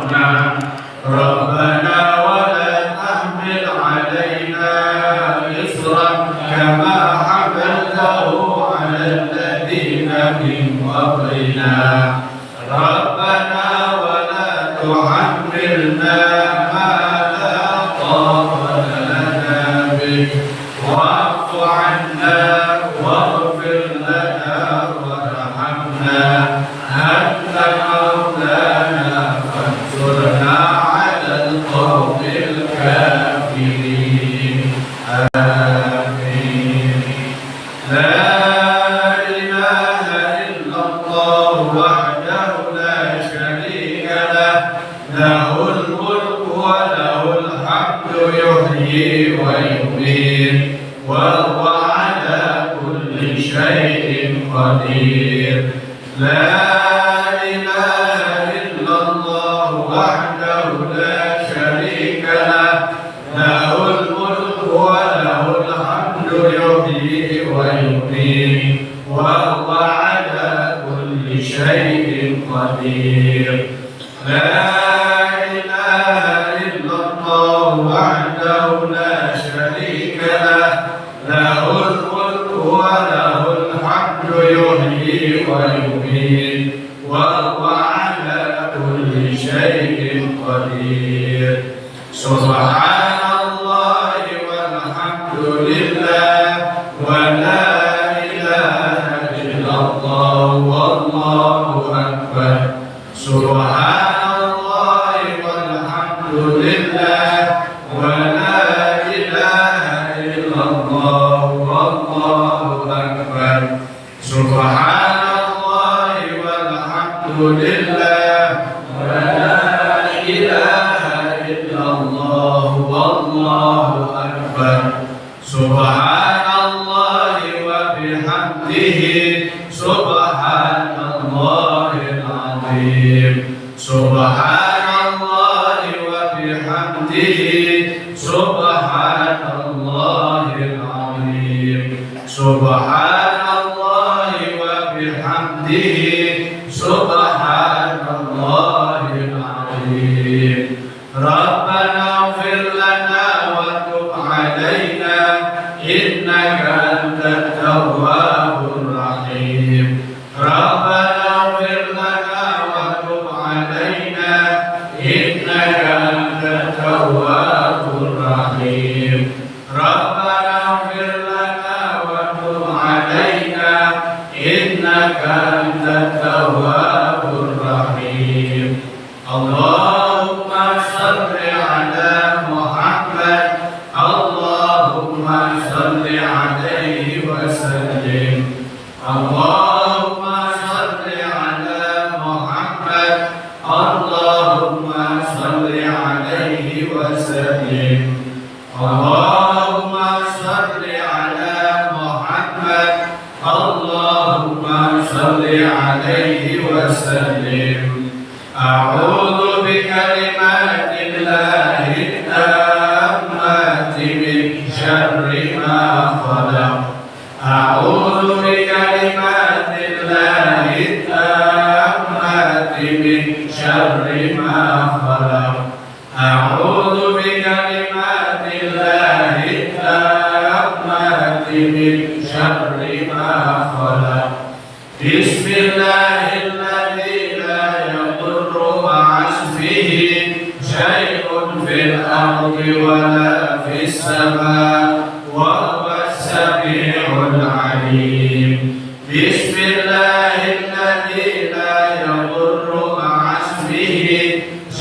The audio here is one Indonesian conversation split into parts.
أسرفنا ربنا ولا تحمل علينا إصرا كما حملته على الذين من قبلنا ربنا ولا تحملنا ما لا طاقة لنا به واعف عنا واغفر لنا وارحمنا أنت مولانا فانصرنا على القوم الكافرين آمين. لا إله إلا الله وحده لا شريك له له الملك وله الحمد يحيي ويميت وهو على كل شيء قدير. لا إله إلا الله وحده لا شريك له له الملك وله الحمد يحيي ويميت وهو على كل شيء قدير. لا إله إلا الله وحده لا شريك له له الملك وله الحمد يحيي ويميت وهو على كل شيء قدير. سبحان الله والحمد لله ولا إله إلا الله والله أكبر. سبحان الله والحمد لله ولا إله إلا الله والله أكبر. سبحان الله والحمد لله ولا إله إلا الله والله أكبر. سبحان الله وبحمده سبحان الله العظيم. سبحان الله وبحمده سبحان الله العظيم. سبحان الله وبحمده سبحان الله العظيم. ربنا اغفر لنا وتب علينا إنك أنت التواب الرحيم. ربنا اغفر لنا وتب علينا إنك أنت التواب الرحيم. ربنا اغفر لنا وتب علينا إنك أنت التواب الرحيم. اللهم صل على محمد اللهم صل عليه وسلم. اللهم صل على محمد اللهم صل عليه وسلم. اللهم صل على محمد اللهم صل عليه وسلم. أعوذ بكلمات الله التامات من شر ما خلق. أعوذ بكلمات الله التامات من شر ما خلق. أعوذ بكلمات الله التامات من شر ما خلق. بسم الله الذي لا يضر مع اسمه شيء في الأرض ولا في السماء وهو السميع العليم. بسم الله الذي لا يضر مع اسمه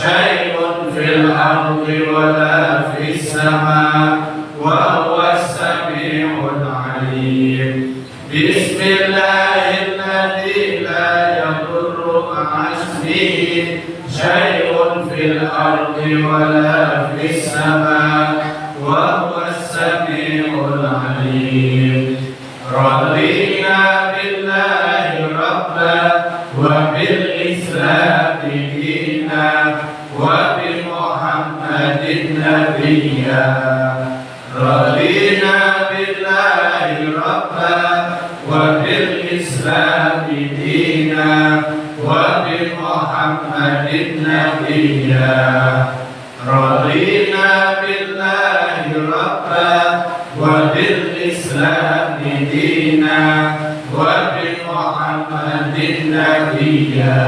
شيء في الأرض ولا في السماء وهو السميع العليم. بسم الله الذي لا يضر مع اسمه شيء في الأرض ولا في السماء وهو السميع العليم. رضينا بالله ربا وبالإسلام دينا وبمحمد نبيا. رضينا بالله ربا وبالإسلام دينا وبمحمد محمد نبيا رضينا بالله ربا وبالإسلام دينا وبمحمد نبيا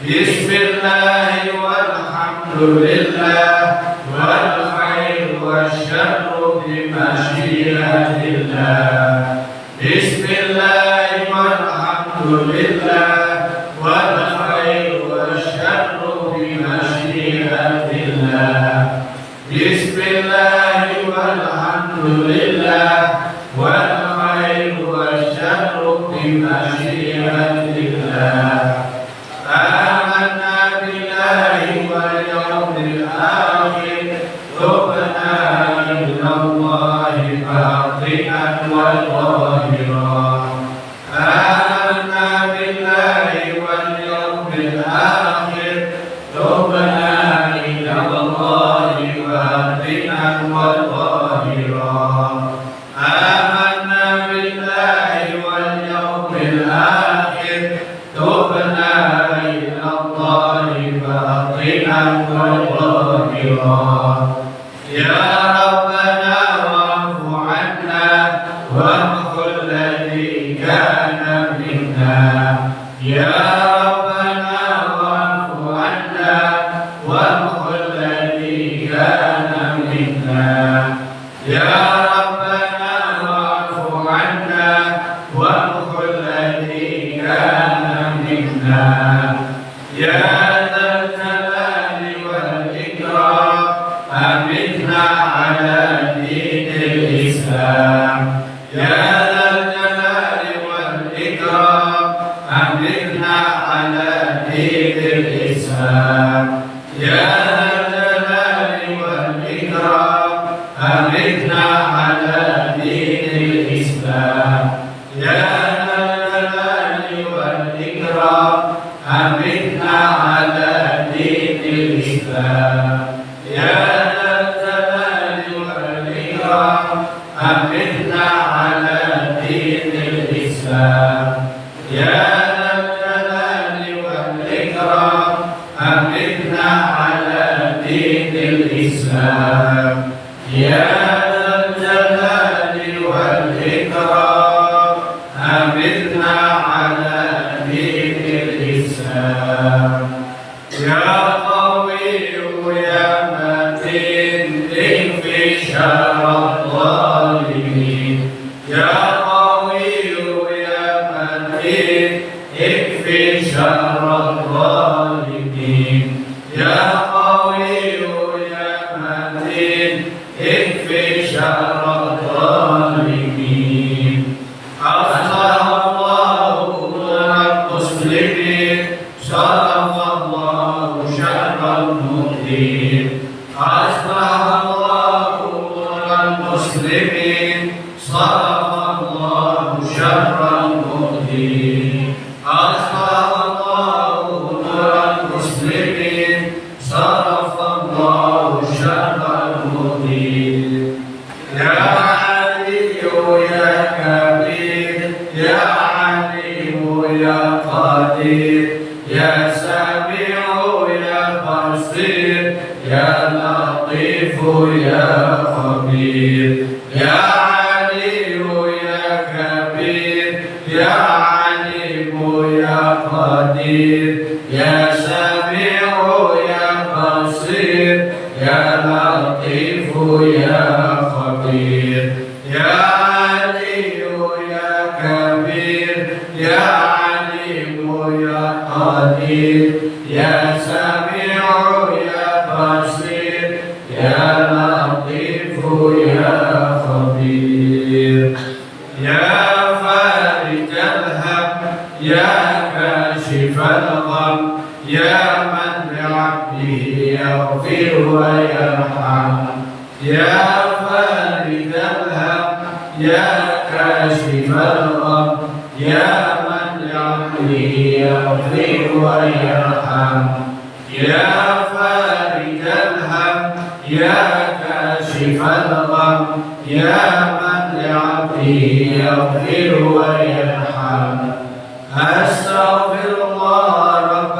بسم الله والحمد لله والخير والشر بمشيئة الله بسم الله والحمد لله والخير والشر بمشيئة الله بسم الله والحمد لله والخير والشر بمشيئة الله آمنا بالله واليوم الآخر تبنا إلى الله باطنا وظاهرا آمنا بالله واليوم الآخر تبنا إلى الله باطنا وظاهرا آمنا بالله واليوم الآخر تبنا إلى الله باطنا وظاهرا يا ربنا واعف عنا وامحو الذي كان منا يا ربنا واعف عنا وامحو الذي كان منا يا ربنا واعف عنا وامحو الذي كان منا يا ذا الجلال والإكرام أمتنا على دين الإسلام يا ذا الجلال والإكرام أمتنا على دين الإسلام يا ذا الجلال والإكرام أمتنا على دين الإسلام يا ذا الجلال والإكرام أمتنا على دين الإسلام يا ذا الجلال والإكرام أمتنا على دين الإسلام يا ذا الجلال والإكرام أمتنا على دين الإسلام يا ذا الجلال والإكرام أمتنا على دين الإسلام يا قوي يا متين اكفي شر الظالمين يا قوي يا متين اكفي شر الظالمين يا قوي يا متين اكفي شر الظالمين أصلح الله أمور المسلمين شرف الله شر المؤمنين أصلح الله أمور المسلمين صرف الله شر المؤمنين أصلح الله أمور المسلمين صرف الله شر المؤمنين يا علي يا كبير يا عليم يا قدير يا سميع يا بصير يا لطيف يا خبير يا علي يا كبير يا عليم يا قدير يا سميع يا بصير يا لطيف يا خبير يا علي يا كبير يا عليم يا قدير يا سميع يا بصير يا لطيف يا خبير يا فارج الهم يا كاشف الغم يا من بعبده يغفر ويرحم يا فارج الهم يا كاشف الغم يا من بعبده يغفر ويرحم يا فارج الهم يا كاشف الغم يا من لعبده يغفر ويرحم أستغفر الله رب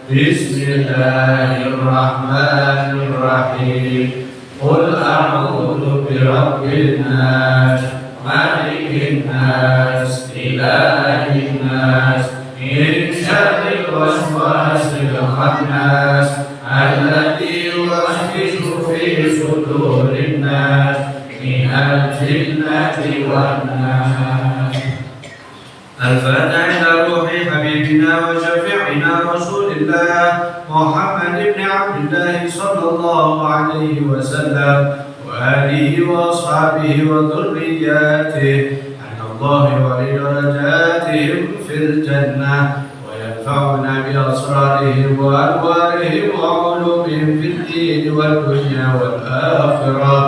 بسم الله الرحمن الرحيم قل أعوذ برب الناس ملك الناس إله الناس من شر الوسواس الخناس الذي يوسوس في صدور الناس من الجنة والناس. الفاتحة إلى روح حبيبنا وشفيعنا رسول الله محمد بن عبد الله صلى الله عليه وسلم وآله وأصحابه وذرياته أن الله ولي درجاتهم في الجنة وينفعنا بأسرارهم وأنوارهم وعلومهم في الدين والدنيا والآخرة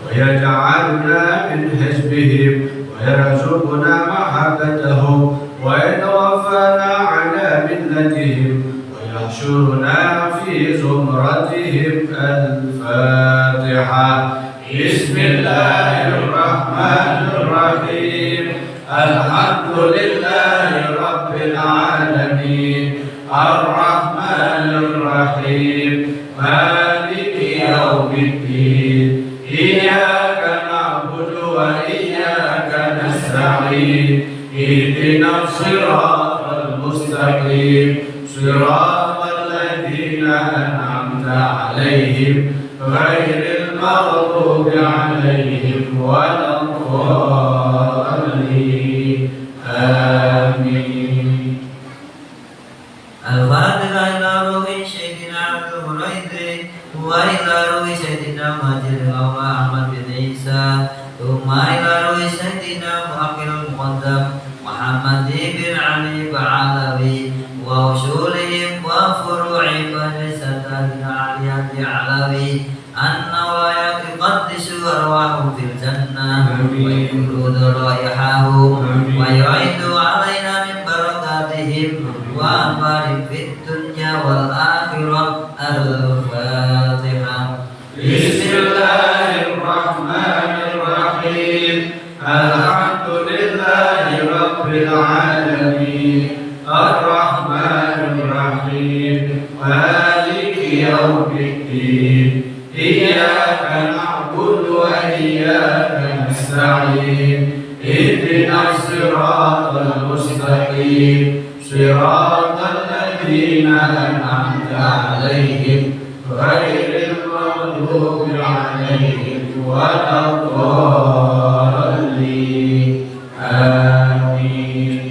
ويجعلنا من حزبهم ويرزقنا محبتهم ويتوفانا على ملتهم ويحشرنا في زمرتهم. الفاتحة. بسم الله الرحمن الرحيم الحمد لله رب العالمين الرحمن الرحيم مالك يوم الدين إياك نعبد وإياك نستعين اهدنا الصراط المستقيم صراط الذين أنعمت عليهم غير المغضوب عليهم ولا الضالين. آمين. الفاتحة إلى روح سيدنا عبد الهريثي وإلى روح سيدنا مهاجر الأولى أحمد بن عيسى ثم إلى روح سيدنا مؤخر المقدم محمد بن علي بعلوي وأصولهم وفروعهم ورسالتنا عليات علوي أن ويقدس أرواحهم في الجنة ويبرد رائحهم ويعيد علينا من بركاتهم وأنوارهم في الدنيا والآخرة. الفاتحة. بسم الله الرحمن الرحيم الحمد لله رب العالمين الرحمن الرحيم مالك يوم الدين إياك نعبد وإياك نستعين اهدنا الصراط المستقيم صراط الذين أنعمت عليهم غير المغضوب عليهم ولا الضالين. آمين.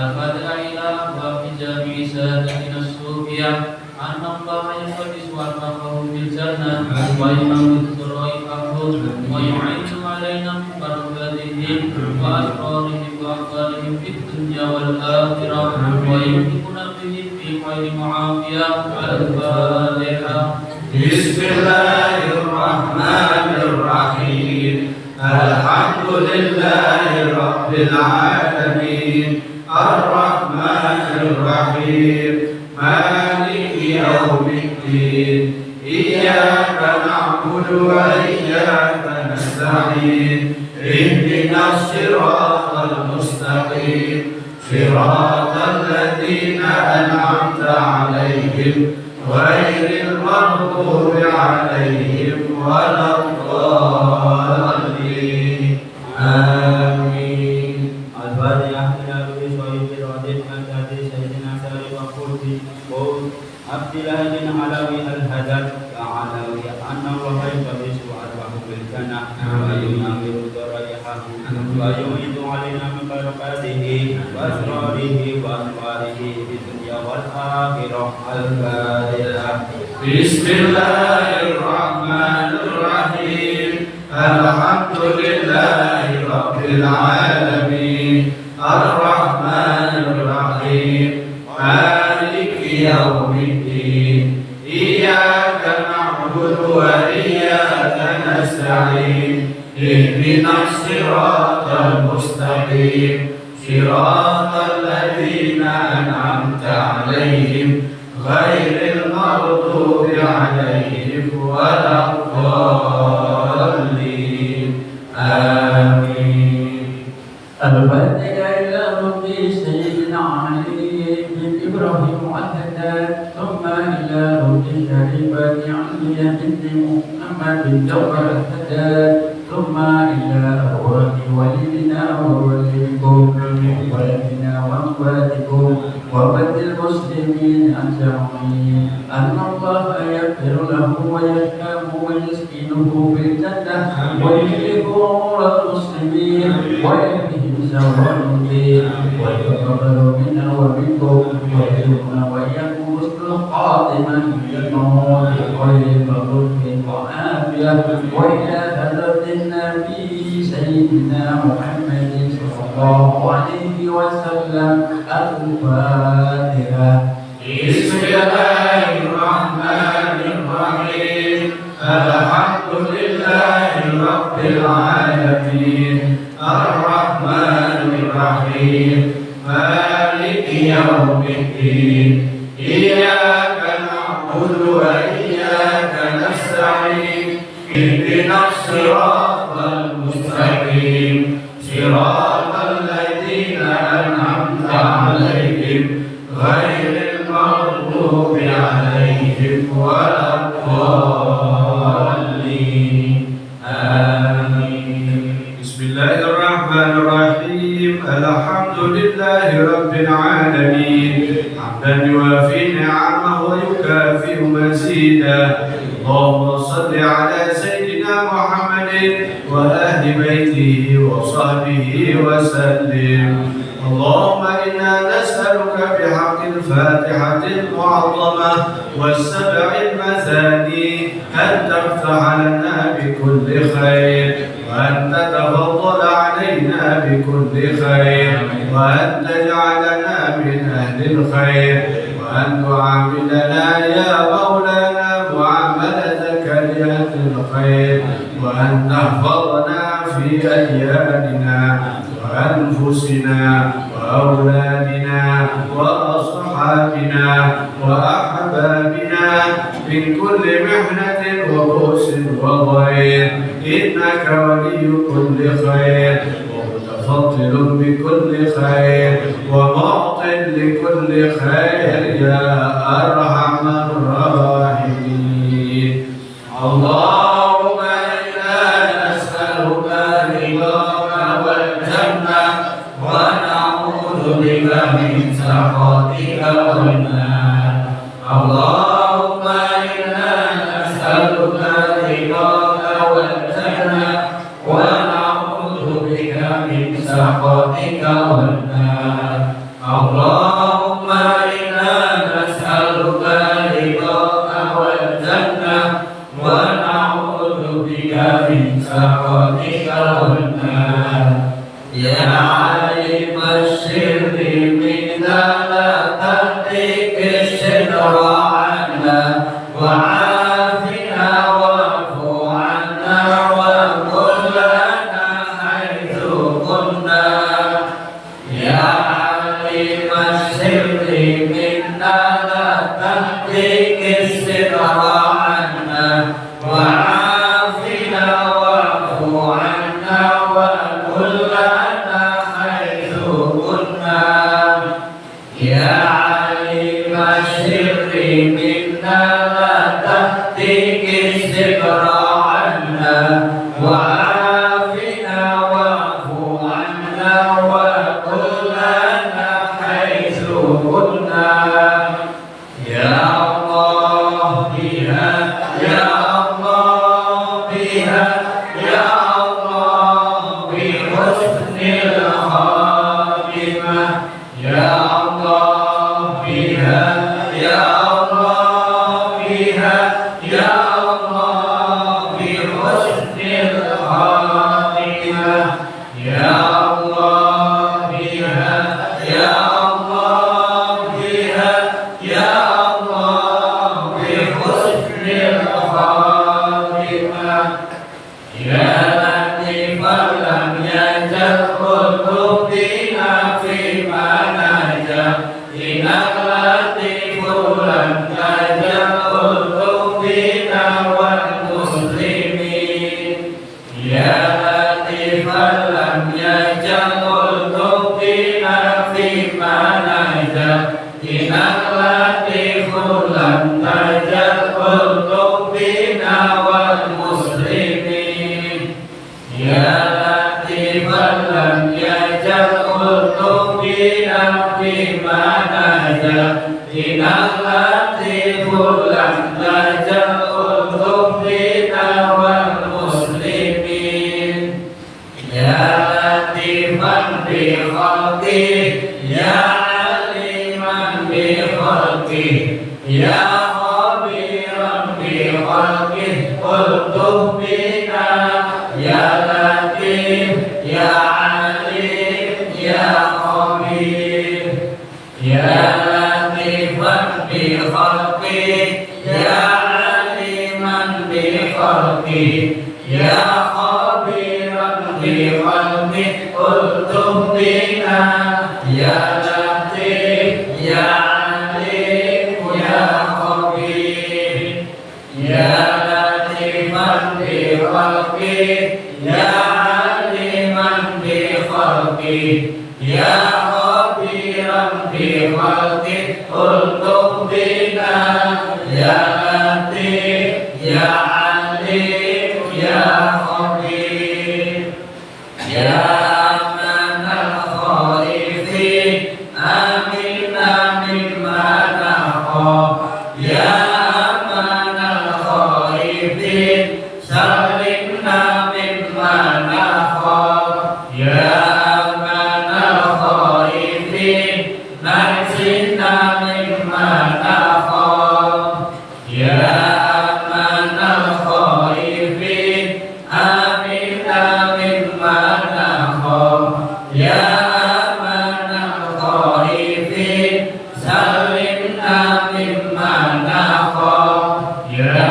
الفاتحة إلى أبواب جميع سادتنا الصوفية أن الله يقدس أرواحهم بالجنة ويموت رائحهم ويعين علينا من بركاتهم وأسرارهم وأخبارهم في الدنيا والآخرة ويملكنا بهم في خير معافية. الفاتحة. بسم الله الرحمن الرحيم الحمد لله رب العالمين الرحمن الرحيم مالك يوم الدين إياك نعبد وإياك نستعين اهدنا الصراط المستقيم صراط الذين أنعمت عليهم غير المغضوب عليهم ولا الضالين. آمين. الفاتحة إلى روح شهيد الرادين الكاتب سيدنا سالم القرطي قول عبد الله بن علوي الهدد علوي أن الله يقدس أرواحه بالجنة وينور ضرائحهم ويعيد علينا من بركاته وأسراره وأنواره في الدنيا والآخرة. الفاتحة. بسم الله الرحمن الرحيم الحمد لله رب العالمين الرحمن الرحيم مالك يوم الدين إياك نعبد وإياك نستعين اهدنا الصراط المستقيم صراط الذين أنعمت عليهم غير المغضوب عليهم ولا الضالين. آمين. الفاتحة إلى رب سيدنا علي بن إبراهيم محمد جوهر الهدى ثم إلى أرواح والدنا ووالدكم وولدنا وأخواتكم وولد المسلمين أجمعين أن الله يغفر له ويرحمه ويسكنه في الجنة ويهلك أمور المسلمين ويهديه سواء الدين ويتقبل منا ومنكم ويرزقنا وإياكم حسن الخاتمة في الموت خير وخلق وعافية وإلى حضرة النبي سيدنا محمد صلى الله عليه وسلم الفاتحة. بسم الله الرحمن الرحيم الحمد لله رب العالمين الرحمن الرحيم مالك يوم الدين إياك نعبد وإياك نستعين اهدنا الصراط المستقيم صراط الذين أنعمت عليهم غير المغضوب عليهم ولا الضالين آمين. بسم الله الرحمن الرحيم الحمد لله رب العالمين حمدا يوافي نعمه ويكافئ مزيدا اللهم صل على سيدنا محمد وأهل بيته وصحبه وسلم. اللهم إنا نسألك بحق الفاتحة المعظمة والسبع المثاني أن تفتح لنا بكل خير وأن تتفضل علينا بكل خير وأن تجعلنا من أهل الخير وأن تعاملنا يا مولانا معاملتك لأهل الخير وأن تحفظنا في أدياننا وأنفسنا وأولادنا وأصحابنا وأحبابنا من كل محنة وبؤس وضير إنك ولي كل خير ومتفضل بكل خير ومعط لكل خير يا أرحم الراحمين. اللهم إنا نسألك رضاك والجنة ونعوذ بك من سخطك والنار. اللهم إنا نسألك رضاك والجنة ونعوذ بك من سخطك والنار. اللهم إنا نسألك رضاك والجنة ونعوذ بك من سخطك والنار. يا عالم السر منا لا تهتك الستر عنا وعافنا واعف عنا وكن لنا حيث كنا. يا عالم السر منا لا تهتك الستر عنا وعافنا واعف عنا وكن لنا حيث كنا. يا عالم السر منا لا تهتك الستر عنا وعافنا واعف عنا وكن لنا حيث كنا. يا الله بها يا الله بها يا الله بحسن الخاتمة. يا الله بها يا الله بها يا الله بحسن الخاتمة. يا الله بها يا الله بها يا الله بحسن الخاتمة. يا لطيفا لم يزل قلوبنا فيما نجا إنك لطيف لم تزل قلوبنا والمسلمين. يا لطيفا لم يزل قلوبنا فيما نجا إنك لطيف لم تزل قلوبنا فيما نزل إن اللطيف لم تزل ألطف بنا والمسلمين يا لطيفا بخلقه يا عليما بخلقه يا خبيرا بخلقه ألطف بنا يا لطيف يا عليم يا خبير يا لطيفا بخلقه يا عليما بخلقه يا خبيرا بخلقه ألطف بنا يا لطيف يا عليم يا خبير يا لطيفا بخلقه يا عليما بخلقه يا خبيرا بخلقه ألطف بنا يا لطيف يا عليم يا خبير يا أمن الخائفين آمنا مما نخاف يا أمن الخائفين سلمنا مما نخاف يا أمن الخائفين نجنا مما نخاف يا أمن الخائفين آمنا مما نخاف يا أمن الخائفين سلمنا مما نخاف يا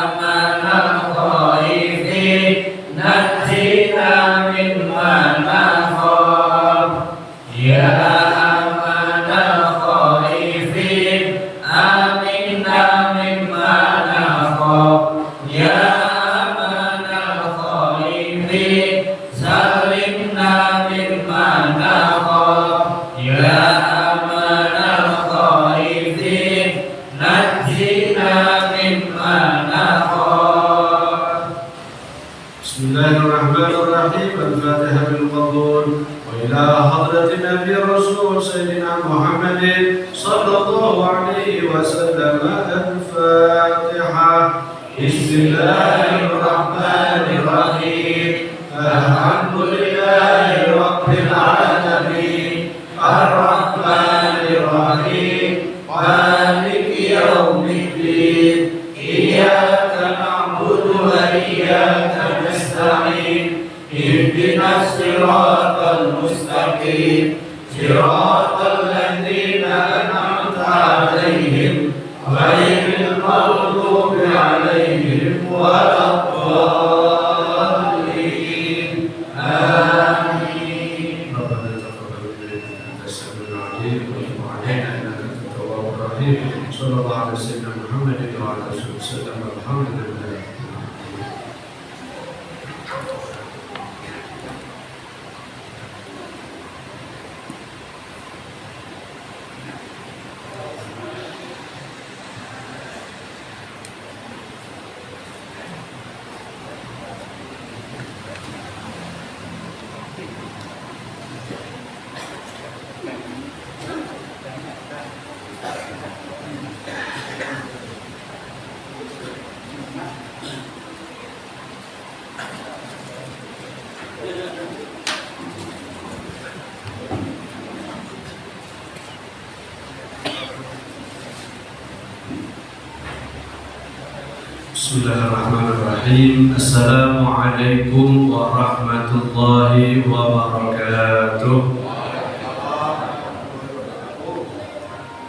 أمن الخائفين نجنا مما نخاف يا أمن الخائفين آمنا مما نخاف يا أمن الخائفين سلمنا مما نخاف يا أمن الخائفين نجنا مما نخاف. بسم الله الرحمن الرحيم. الفاتحة بالقبول. وإلى حضرة النبي الرسول سيدنا محمد صلى الله عليه وسلم الفاتحة. بسم الله الرحمن الرحيم. الحمد لله رب العالمين الرحمن الرحيم مالك يوم الدين إياك نعبد وإياك نستعين اهدنا الصراط المستقيم صراط الذين أنعمت عليهم غير المغضوب عليهم ولا الضالين آمين. ربنا تقبل منا أنت السميع العليم وتب علينا إنك أنت التواب الرحيم. صلى الله على سيدنا محمد وعلى آله وسلم. الحمد لله. Bismillahirrahmanirrahim. Assalamualaikum warahmatullahi wabarakatuh.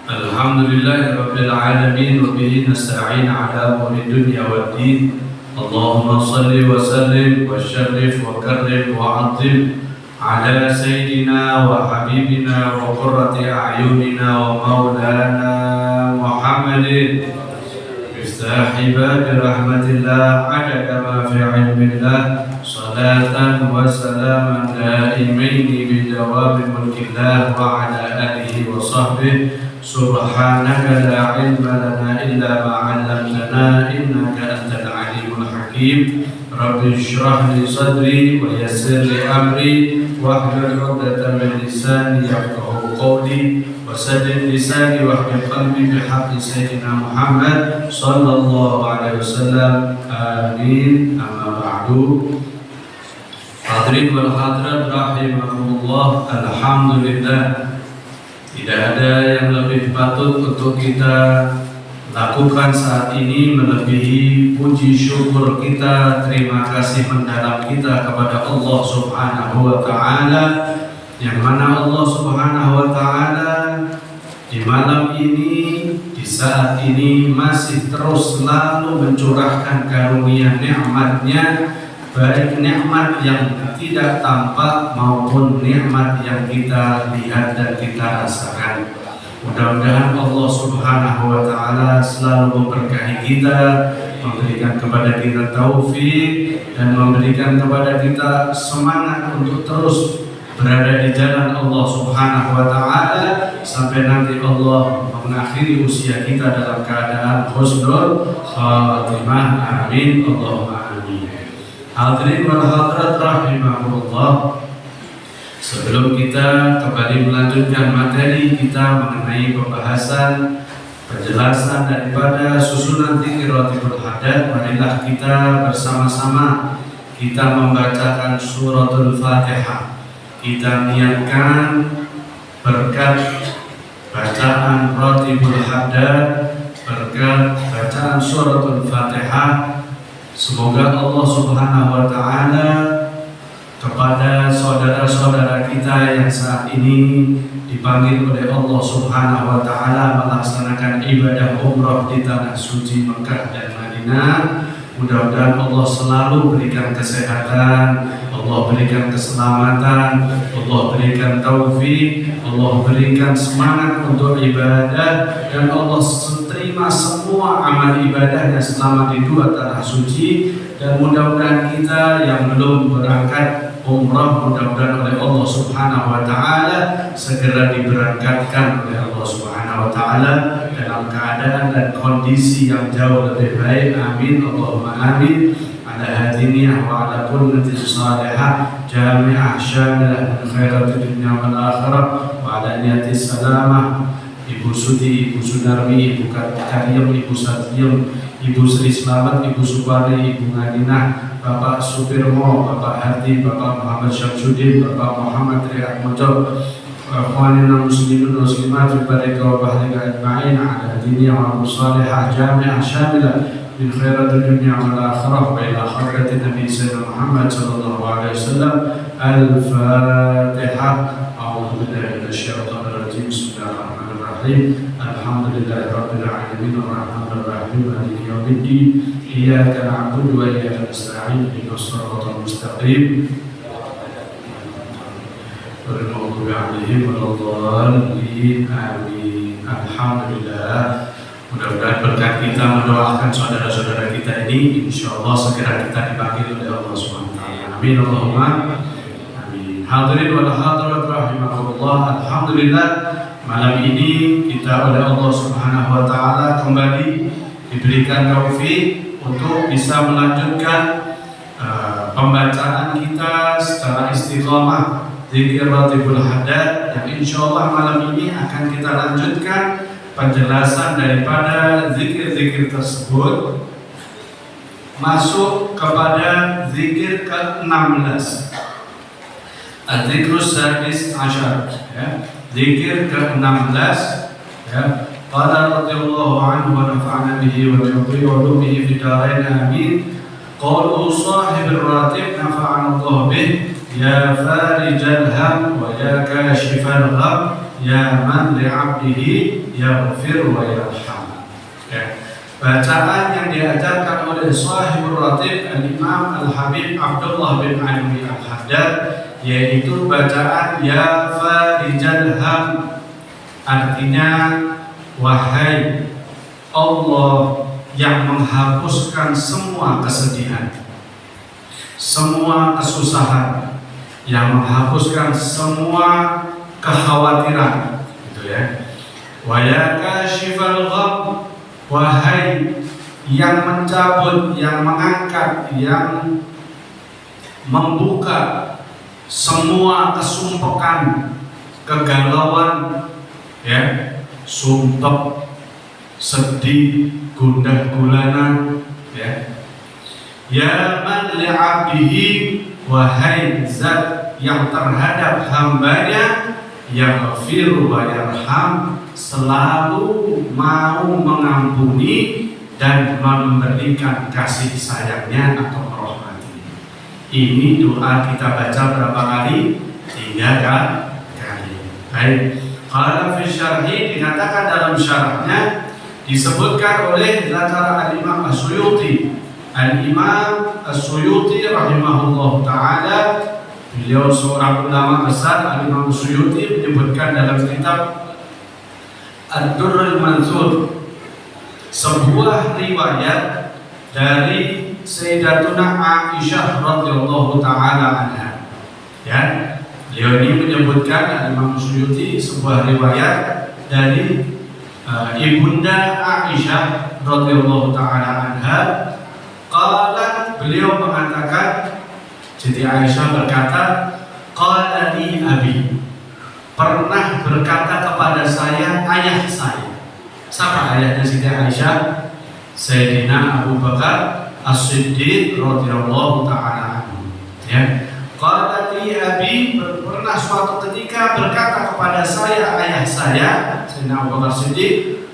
Alhamdulillahi rabbil alamin wa bihi nasta'in ala umuri dunya waddin. Allahumma salli wa sallim wa syarrif wa karrim wa 'azzim ala sayyidina wa habibina wa qurrati a'yunina wa maulana Muhammadin. باب رحمة الله عدد ما في علم الله صلاة وسلاما دائمين بدوام ملك الله وعلى آله وصحبه. سبحانك لا علم لنا إلا ما علمتنا إنك أنت العليم الحكيم. رب اشرح لي صدري ويسر لي أمري واحلل عقدة من لساني يفقهوا قولي وسدد لساني واحلل قلبي بحق سيدنا محمد صلى الله عليه وسلم آمين. أما بعد. Hadirin wal hadirat rahimakumullah, alhamdulillah, tidak ada yang lebih patut untuk kita lakukan saat ini melebihi puji syukur kita, terima kasih mendalam kita kepada Allah Subhanahu wa taala, yang mana Allah Subhanahu wa taala di malam ini, di saat ini masih terus selalu mencurahkan karunia nikmat-Nya, baik nikmat yang tidak tampak maupun nikmat yang kita lihat dan kita rasakan. Mudah-mudahan Allah Subhanahu wa taala selalu memberkahi kita, memberikan kepada kita taufik dan memberikan kepada kita semangat untuk terus berada di jalan Allah Subhanahu wa taala sampai nanti Allah mengakhiri usia kita dalam keadaan husnul khatimah. Amin. Allahumma amin. Hadirin wal hadirat rahimakumullah, sebelum kita kembali melanjutkan materi kita mengenai pembahasan penjelasan daripada susunan dzikir Ratibul Haddad, marilah kita bersama-sama kita membacakan suratul Fatihah. Kita niatkan berkat bacaan Ratibul Haddad, berkat bacaan suratul Fatihah, semoga Allah Subhanahu wa taala kepada saudara-saudara kita yang saat ini dipanggil oleh Allah Subhanahu wa taala melaksanakan ibadah umrah di tanah suci Mekah dan Madinah, mudah-mudahan Allah selalu berikan kesehatan, Allah berikan keselamatan, Allah berikan taufik, Allah berikan semangat untuk ibadah, dan Allah terima semua amal ibadahnya selama di dua tanah suci. Dan mudah-mudahan kita yang belum berangkat umrah, mudah-mudahan oleh Allah Subhanahu wa taala segera diberangkatkan oleh Allah Subhanahu wa taala dalam keadaan dan kondisi yang jauh lebih baik. Amin. Allahumma amin. Ala hadiniyah wa ala kullatin salihah jami'ah syamilah min khairati dunya wal akhirah wa ala niyati salamah. Ibu Sudi, Ibu Sunarmi, Ibu Karyam, Ibu Satyam, Ibu Sri Slamet, Ibu Supari, Ibu Ngadinah, Bapak Supirmo, Bapak Hadi, Bapak Muhammad Syamsuddin, Bapak Muhammad Triak Mojo, Khwanina Muslimin Muslimat, Barika wa Bahlika Ajma'in, ala diniyah wa musalihah jami'ah syamilah min khairati dunya wal akhirah wa ila khairati Nabi Sayyidina Muhammad sallallahu alaihi wasallam. Al-Fatihah. A'udzu billahi minasyaitonir rajim. Bismillahirrahmanirrahim. Alhamdulillahirabbil alamin arrahmanir rahim maliki yaumiddin. Iyyaka na'budu wa iyyaka nasta'in ihdinas siratal mustaqim. Ghairil maghdubi 'alaihim waladdallin. Amin. Alhamdulillah. Mudah-mudahan berkat kita mendoakan saudara-saudara kita ini, insyaallah segera kita dipanggil oleh Allah Subhanahu wa taala. Amin. Allahumma amin. Hadirin wal hadirat rahimakumullah, alhamdulillah, malam ini kita oleh Allah Subhanahu wa taala kembali diberikan taufik untuk bisa melanjutkan pembacaan kita secara istiqamah dzikir Ratibul Haddad, yang insyaallah malam ini akan kita lanjutkan penjelasan daripada zikir-zikir tersebut masuk kepada zikir ke-16, Az-Zikrus Sadis Asyar, ya. Zikir ke-16, ya. Qala radhiyallahu anhu wa nafa'ana bihi wa bi ulumihi fi darain amin. Qalu sahibir ratib nafa'ana Allah bih, ya farijal ham wa ya kashifal gham, ya man li'abdihi yaghfir wa yarham. Ya. Bacaan yang diajarkan oleh Shahibur Ratib Al-Imam Al-Habib Abdullah bin Ali Al-Haddad, yaitu bacaan ya farijal ham, artinya wahai Allah yang menghapuskan semua kesedihan, semua kesusahan, yang menghapuskan semua kekhawatiran, gitu ya. Wa ya kashifal gham, wahai yang mencabut, yang mengangkat, yang membuka semua kesumpekan, kegalauan, ya, sumpek, sedih, gundah gulana, ya. Ya man li'abdihi, wahai zat yang terhadap hambanya yaghfiru wa yarham, selalu mau mengampuni dan memberikan kasih sayangnya atau merahmati. Ini doa kita baca berapa kali? 3 kali. Baik. Qala fi syarhi, dikatakan dalam syarahnya, disebutkan oleh Zakara al-Imam As-Suyuti. Al-Imam As-Suyuti rahimahullah ta'ala, beliau seorang ulama besar. Al-Imam As-Suyuti menyebutkan dalam kitab Ad-Durrul Mansur sebuah riwayat dari Sayyidatuna Aisyah radhiyallahu ta'ala anha, ya. Beliau ini menyebutkan, Imam Suyuti, sebuah riwayat dari Ibunda Aisyah radhiyallahu ta'ala anha. Qala, beliau mengatakan, Siti Aisyah berkata, qala li abi, pernah berkata kepada saya ayah saya. Siapa ayahnya Siti Aisyah? Sayyidina Abu Bakar As-Siddiq radhiyallahu ta'ala anhu, ya. Qala li abi, pernah suatu ketika berkata kepada saya ayah saya, Sayyidina Abu Bakar Siddiq,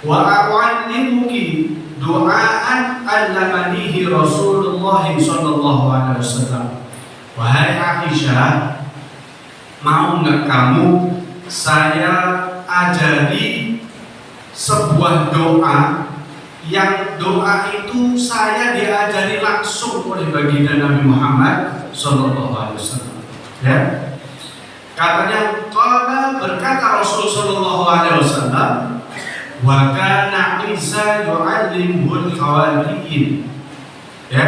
wa a'allimuki du'aan allamanihi Rasulullah sallallahu alaihi wasallam. Wahai Aisyah, mau enggak kamu saya ajari sebuah doa yang doa itu saya diajari langsung oleh baginda Nabi Muhammad sallallahu alaihi wasallam, ya. Katanya, qala, berkata Rasul sallallahu alaihi wasallam, wa kana Isa yu'allimul hawariyin, ya.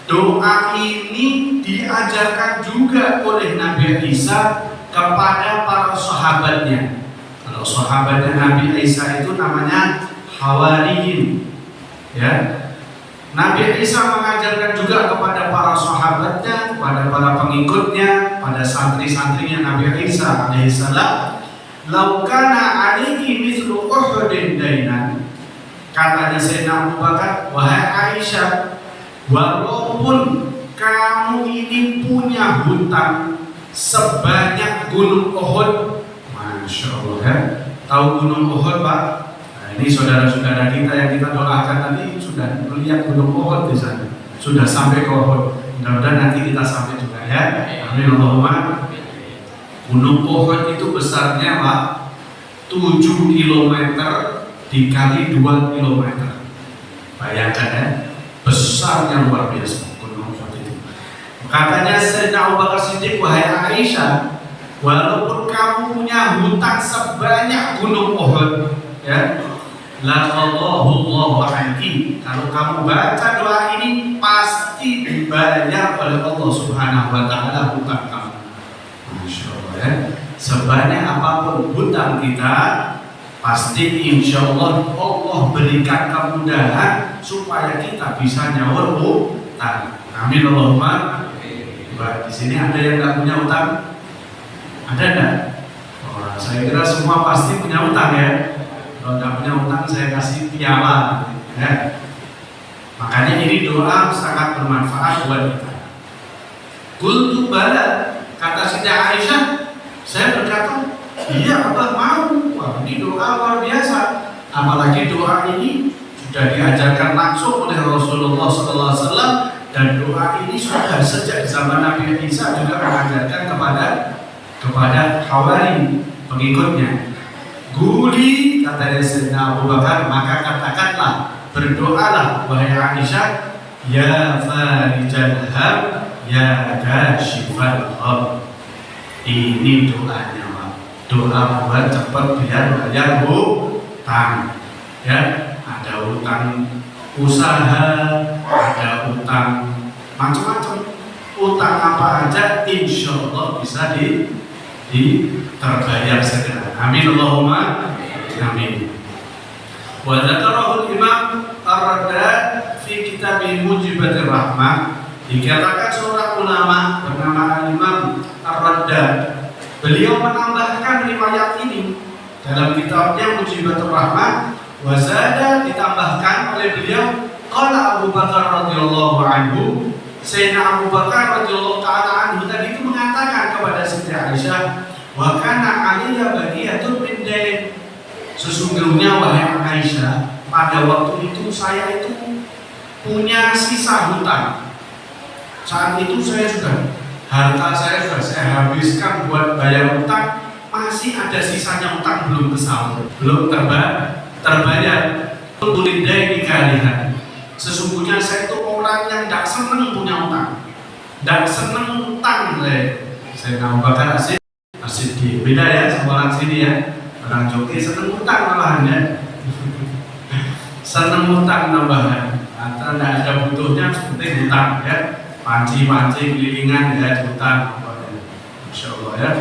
Doa ini diajarkan juga oleh Nabi Isa kepada para sahabatnya. Kalau sahabatnya Nabi Isa itu namanya hawariyin, ya. Nabi Isa mengajarkan juga kepada para sahabatnya, kepada para pengikutnya, pada santri-santrinya Nabi Isa alaihissalam, "Lau kana alaihi mithlu Uhudin dainan." Katanya Sayyidina Abu Bakar, wahai Aisyah, walaupun kamu ini punya hutang sebanyak gunung Uhud, Masya Allah, ya. Tahu gunung Uhud, Pak? Nah, ini saudara-saudara kita yang kita doakan tadi sudah melihat gunung Uhud di sana, sudah sampai ke Uhud. Mudah-mudahan nanti kita sampai juga, ya. Amin Allahumma. Gunung Uhud itu besarnya, Pak, 7 km dikali 2 km. Bayangkan, ya, besarnya luar biasa gunung Uhud itu. Katanya Sayyidina Abu Bakar Siddiq, wahai Aisyah, walaupun kamu punya hutang sebanyak gunung Uhud, ya, laqallahu Allahu anki, kalau kamu baca doa ini pasti dibayar oleh Allah Subhanahu wa taala hutang kamu. Masya Allah, ya. Sebanyak apapun hutang kita, pasti insya Allah Allah berikan kemudahan supaya kita bisa nyaur hutang. Amin Allahumma. Di sini ada yang nggak punya hutang? Ada enggak? Oh, saya kira semua pasti punya hutang, ya. Kalau nggak punya hutang saya kasih piala, ya. Makanya ini doa sangat bermanfaat buat kita. Qultu bala, kata Siti Aisyah, saya berkata, iya Abah mau. Wah, ini doa luar biasa. Apalagi doa ini sudah diajarkan langsung oleh Rasulullah SAW, dan doa ini sudah sejak zaman Nabi Isa juga mengajarkan kepada Hawari, pengikutnya. Guli, kata Sayyidina Abu Bakar, maka katakanlah, berdoalah wahai Aisyah, ya farijal ham, ya kashifal gham. Ini doanya, Pak. Doa buat cepat biar bayar hutang, ya. Ada hutang usaha, ada hutang macam-macam. Hutang apa aja insya Allah bisa terbayar segera. Amin Allahumma amin. Wa dzakarahu Imam Ar-Raddad fi kitab Mujibatir Rahmah. Dikatakan seorang ulama bernama Imam Ar-Raddad Beliau menambahkan riwayat ini dalam kitabnya Mujibatur Rahman, wazada ditambahkan oleh beliau, qala Abu Bakar radhiyallahu anhu, Sayyidina Abu Bakar radhiyallahu taala anhu tadi itu mengatakan kepada Siti Aisyah, wa kana aliyya baqiyatun min dain, sesungguhnya wahai Aisyah, pada waktu itu saya itu punya sisa hutang. Saat itu harta saya sudah saya habiskan buat bayar hutang, masih ada sisanya hutang belum tersalur, belum terbayar. Tulidai dikalihan. Sesungguhnya saya itu orang yang tidak senang punya hutang, tidak senang hutang. Saya nampak asik di beda ya sama orang sini ya. Orang Jogja senang hutang malahan ya. Senang hutang tambahan. Atau tidak ada butuhnya seperti hutang ya. Panci-panci kelilingan ya hutang. Masya Allah ya.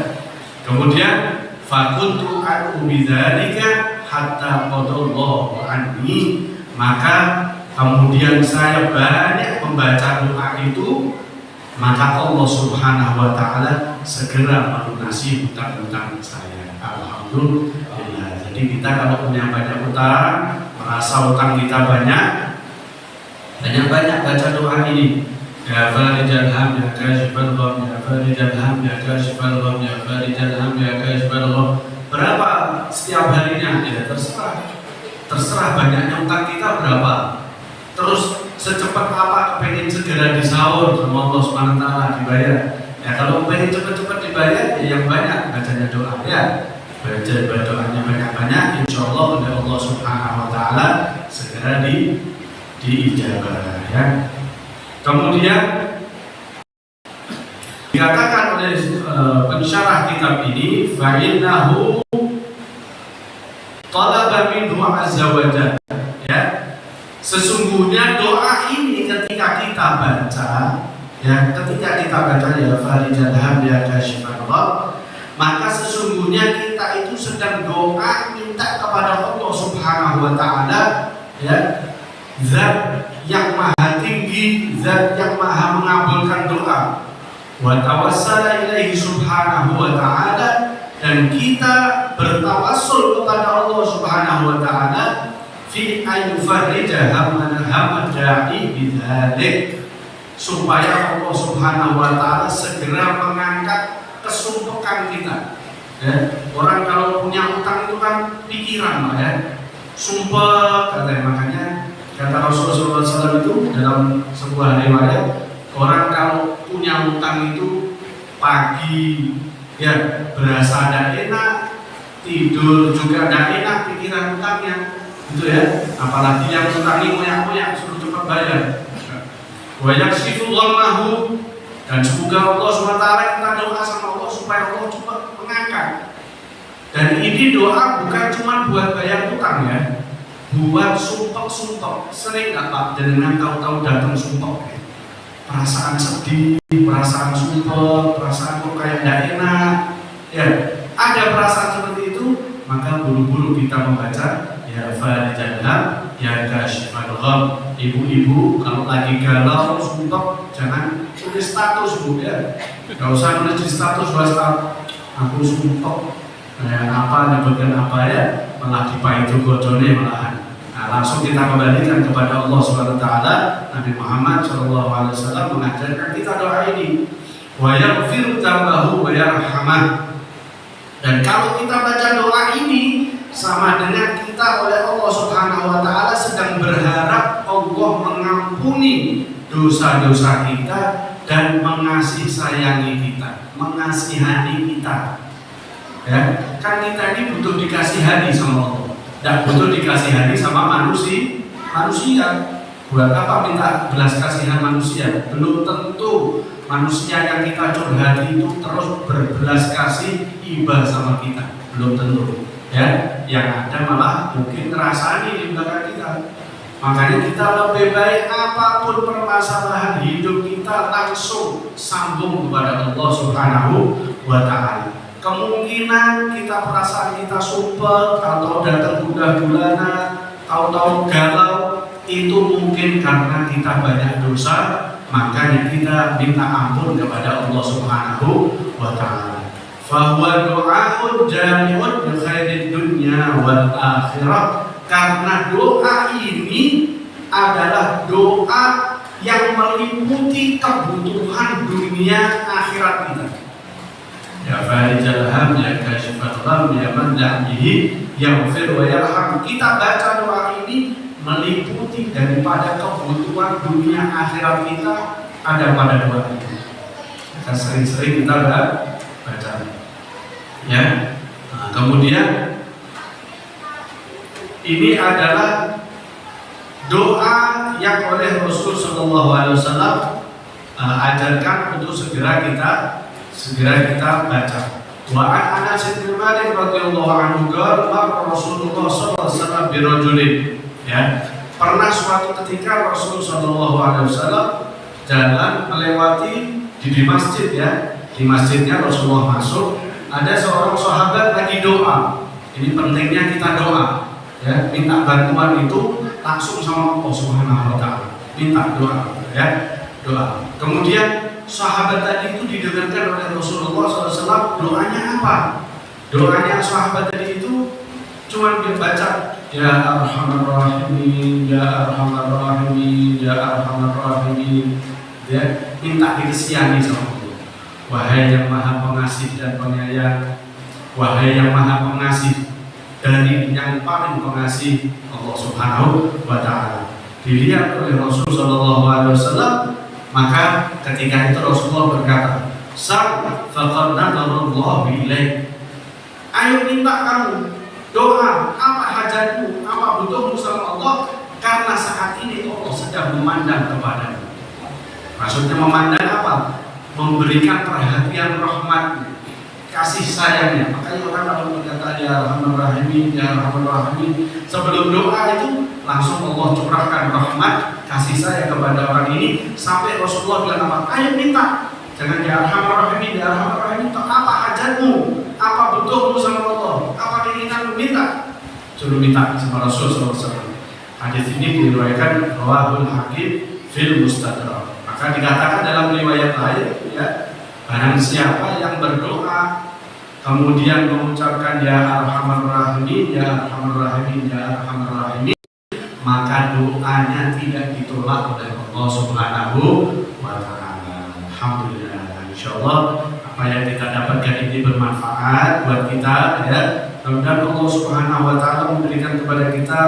Kemudian fakuntu a'u bidzalika hatta qadallahu anni, maka kemudian saya banyak membaca doa itu, maka Allah Subhanahu wa taala segera melunasi hutang-hutang saya. Alhamdulillah. Jadi kita kalau punya banyak hutang, merasa hutang kita banyak baca doa ini. Ya farijal ham ya kashifal gham, ya farijal ham ya kashifal gham, ya farijal ham ya kashifal gham. Berapa setiap harinya? Ya terserah banyaknya utang kita berapa. Terus secepat apa pengen segera disaur sama Allah Subhanahu wa taala dibayar. Ya kalau pengen cepat-cepat dibayar ya yang banyak bacanya doa ya. Baca doanya banyak-banyak, insyaallah oleh Allah Subhanahu wa taala segera diijabah ya. Kemudian dikatakan oleh pensyarah kitab ini, fa'innahu talaba minhu azza wa jalla, ya. Sesungguhnya doa ini ketika kita baca ya farijal ham ya kashifal gham, maka sesungguhnya kita itu sedang doa minta kepada Allah Subhanahu wa taala ya, zat yang maha tinggi, zat yang maha mengabulkan doa. Wa tawassala ilaihi subhanahu wa ta'ala, dan kita bertawassul kepada Allah Subhanahu wa ta'ala fi ayyufarrija hamad da'i bidzalik, supaya Allah Subhanahu wa ta'ala segera mengangkat kesumpekan kita ya. Orang kalau punya utang itu kan pikiran ya, sumpah katanya. Makanya kata Rasulullah SAW itu dalam sebuah riwayat, orang kalau punya hutang itu pagi ya berasa tidak enak, tidur juga tidak enak pikiran hutangnya gitu ya. Apalagi yang hutangi moyak-moyak suruh cepat bayar. Wa yakshifu dhammahu, dan semoga Allah SWT kita doa sama Allah supaya Allah cepat mengangkat. Dan ini doa bukan cuma buat bayar hutang ya, buat sumpek. Sering nggak Pak dengan tahu-tahu datang sumpek, perasaan sedih, perasaan sumpek, perasaan kok kayak nggak enak ya, ada perasaan seperti itu, maka buru-buru kita membaca ya farijal ham ya kashifal gham. Ibu-ibu kalau lagi galau sumpek jangan tulis status Bu ya, nggak usah nulis di status WhatsApp aku sumpek nyebutkan apa ya, malah dipaitu gojone malahan. Nah, langsung kita kembalikan kepada Allah Subhanahu wa taala. Nabi Muhammad sallallahu alaihi wasallam mengajarkan kita doa ini, wa yaghfir dzambahu wa yarhamah. Dan kalau kita baca doa ini sama dengan kita oleh Allah Subhanahu wa taala sedang berharap Allah mengampuni dosa-dosa kita dan mengasihi sayangi kita, mengasihani kita. Ya, kan kita ini butuh dikasihani sama Allah, tidak butuh dikasihani sama manusia. Buat apa minta belas kasihan manusia? Belum tentu manusia yang kita curhati itu terus berbelas kasih iba sama kita, belum tentu ya. Yang ada malah mungkin ngerasani di belakang kita. Makanya kita lebih baik apapun permasalahan hidup kita langsung sambung kepada Allah Subhanahu wa ta'ala. Kemungkinan kita perasaan kita sumpah atau datang bulan-bulanan, tahu-tahu galau, itu mungkin karena kita banyak dosa. Makanya kita minta ampun kepada Allah Subhanahu wa ta'ala. Fahuwa doaun jami'un bi khairid dunya wal akhirah. Karena doa ini adalah doa yang meliputi kebutuhan dunia akhirat kita. Ya farijal ham, ya kashifal gham, ya man bihi yaghfir wa yarham. Kita baca doa ini meliputi daripada kebutuhan dunia akhirat kita ada pada doa ini. Maka sering-sering kita baca. Ya. Nah, kemudian ini adalah doa yang oleh Rasul Shallallahu Alaihi Wasallam ajarkan untuk segera kita baca. Wa an Anas bin Malik radhiyallahu anhu qala Rasulullah sallallahu alaihi wasallam bi rajulin, ya. Pernah suatu ketika Rasul sallallahu alaihi wasallam jalan melewati di masjid, ya. Di masjidnya Rasulullah masuk, ada seorang sahabat lagi doa. Ini pentingnya kita doa, ya. Minta bantuan itu langsung sama Allah Subhanahu wa taala. Minta doa, ya. Doa. Kemudian sahabat tadi itu didengarkan oleh Rasulullah SAW. Doanya apa? Doanya sahabat tadi itu cuma dia baca, ya Arhamar Rahimin, ya Arhamar Rahimin, ya Arhamar Rahimin. Dia minta dikasihani sama Allah. Wahai yang Maha Pengasih dan Penyayang, wahai yang Maha Pengasih dari yang paling pengasih, Allah Subhanahu wa taala. Dilihat oleh Rasul sallallahu alaihi wasallam. Maka ketika itu Rasulullah berkata, "Sal faqad nadarallahu ilaik." Ayo minta kamu doa, apa hajatmu, apa butuhmu sama Allah, karena saat ini Allah sedang memandang kepadamu. Maksudnya memandang apa? Memberikan perhatian rahmat, kasih sayangnya. Makanya orang kalau berkata ya Rahman Rahimin, ya Rahman Rahimin, sebelum doa itu langsung Allah curahkan rahmat, kasih sayang kepada orang ini. Sampai Rasulullah bilang apa? Ayo minta, jangan ya Rahman Rahimin, ya Rahman Rahimin. Apa hajatmu? Apa butuhmu sama Allah? Apa keinginanmu? Minta. Suruh minta sama Rasul SAW. Hadis ini diriwayatkan Rawahul Hakim fil Mustadrak. Maka dikatakan dalam riwayat lain, ya, barang siapa yang berdoa kemudian mengucapkan ya Arhamar Rahimin, ya Arhamar Rahimin, ya Arhamar Rahimin, maka doanya tidak ditolak oleh Allah Subhanahu wa taala. Alhamdulillah. Insyaallah apa yang kita dapatkan ini bermanfaat buat kita, ya. Mudah-mudahan Allah Subhanahu wa taala memberikan kepada kita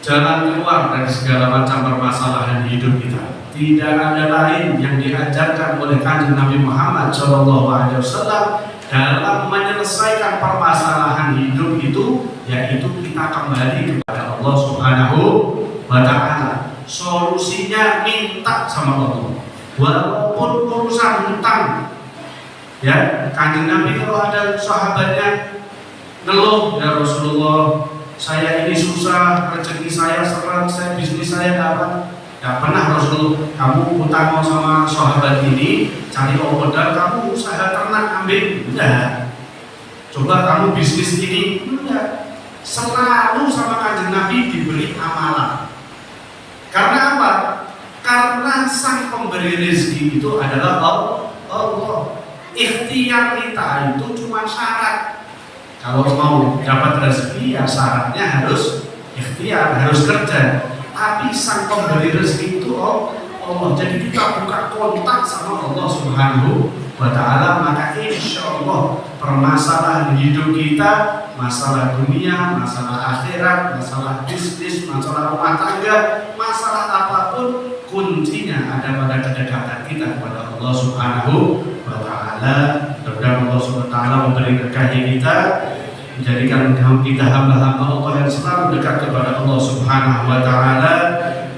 jalan keluar dari segala macam permasalahan hidup kita. Tidak ada lain yang diajarkan oleh Kanjeng Nabi Muhammad SAW dalam menyelesaikan permasalahan hidup itu, yaitu kita kembali kepada Allah Subhanahu wa taala. Solusinya minta sama Allah. Walaupun urusan hutang, ya, Kanjeng Nabi kalau ada sahabatnya ngeluh, ya Rasulullah, saya ini susah, rezeki saya seret, saya bisnis saya dapat. Gak pernah Rasul kamu utang sama sahabat ini cari modal, kamu usaha ternak ambil, enggak. Coba kamu bisnis ini, enggak. Selalu sama Kanjeng Nabi diberi amalan. Karena apa? Karena sang pemberi rezeki itu adalah Allah. Ikhtiar kita itu cuma syarat. Kalau mau dapat rezeki ya syaratnya harus ikhtiar, harus kerja. Tapi sang pemberi rezeki itu Allah. Jadi kita buka kontak sama Allah Subhanahu wa taala, maka insya Allah permasalahan hidup kita, masalah dunia, masalah akhirat, masalah bisnis, masalah rumah tangga, masalah apapun, kuncinya ada pada kedekatan kita kepada Allah Subhanahu wa taala. Mudah-mudahan Allah Subhanahu wa taala memberi berkah kita, menjadikan kita hamba-hamba Allah yang selalu dekat kepada Allah Subhanahu wa taala,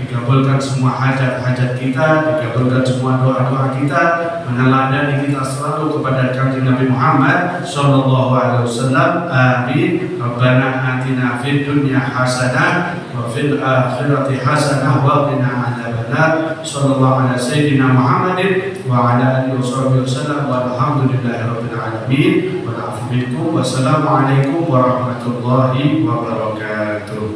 dikabulkan semua hajat-hajat kita, dikabulkan semua doa-doa kita, meneladani kita selalu kepada Kanjeng Nabi Muhammad sallallahu alaihi wasallam. Amin. Rabbana atina fid dunya hasanah wa fil akhirati hasanah wa qina adzabannar. Sallallahu alaihi sayyidina Muhammadin wa ala alihi wasallam walhamdulillahi rabbil alamin. Wassalamualaikum warahmatullahi wabarakatuh.